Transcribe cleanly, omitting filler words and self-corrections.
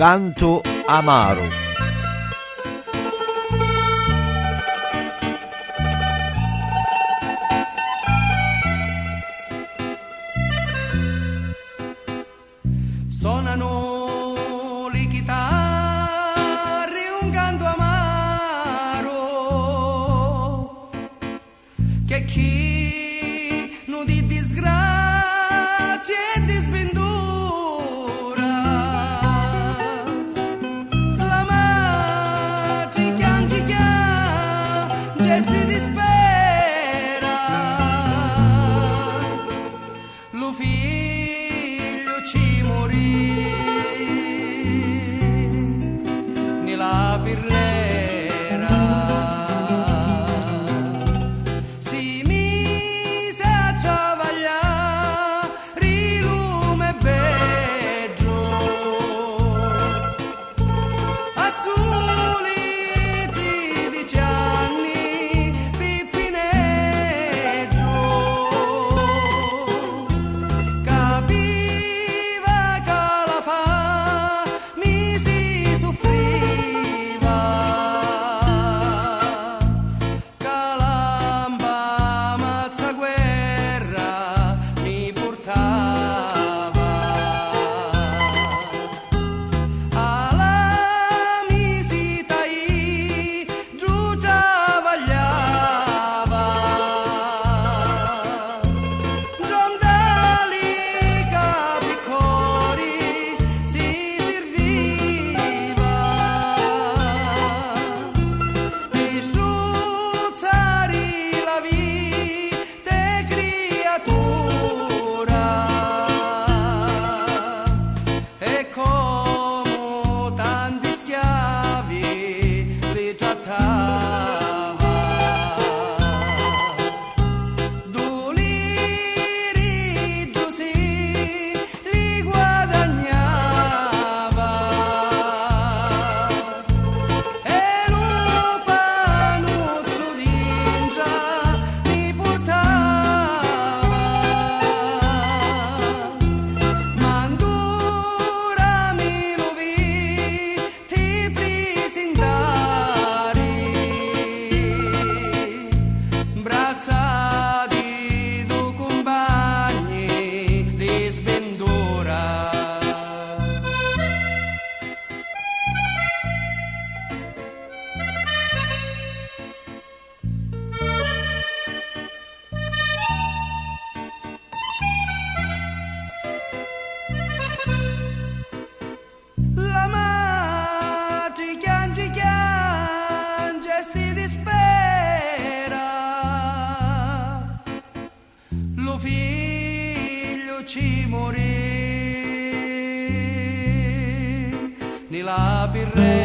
canto amaro. Suonano le chitarre un canto amaro che chi non di disgrazia e di sventura la madre che si dispera lo figlio ci morì nella birrera si mise a travagliare rilume peggio a soli 13 anni pippineggio capiva che la fa mi si soffriva calamba mazza guerra mi portava alla misitai giù travagliava giondali capicori si serviva di sciuzzare la vita creatura e come tanti schiavi li trattava doliri giusi li guadagnava e lo panuzzo d'ingia li portava mandurami lo vi ti presentari braccia di tu compagni di svendura. La madre chiange si dispera lo figlio ci morì nella birrera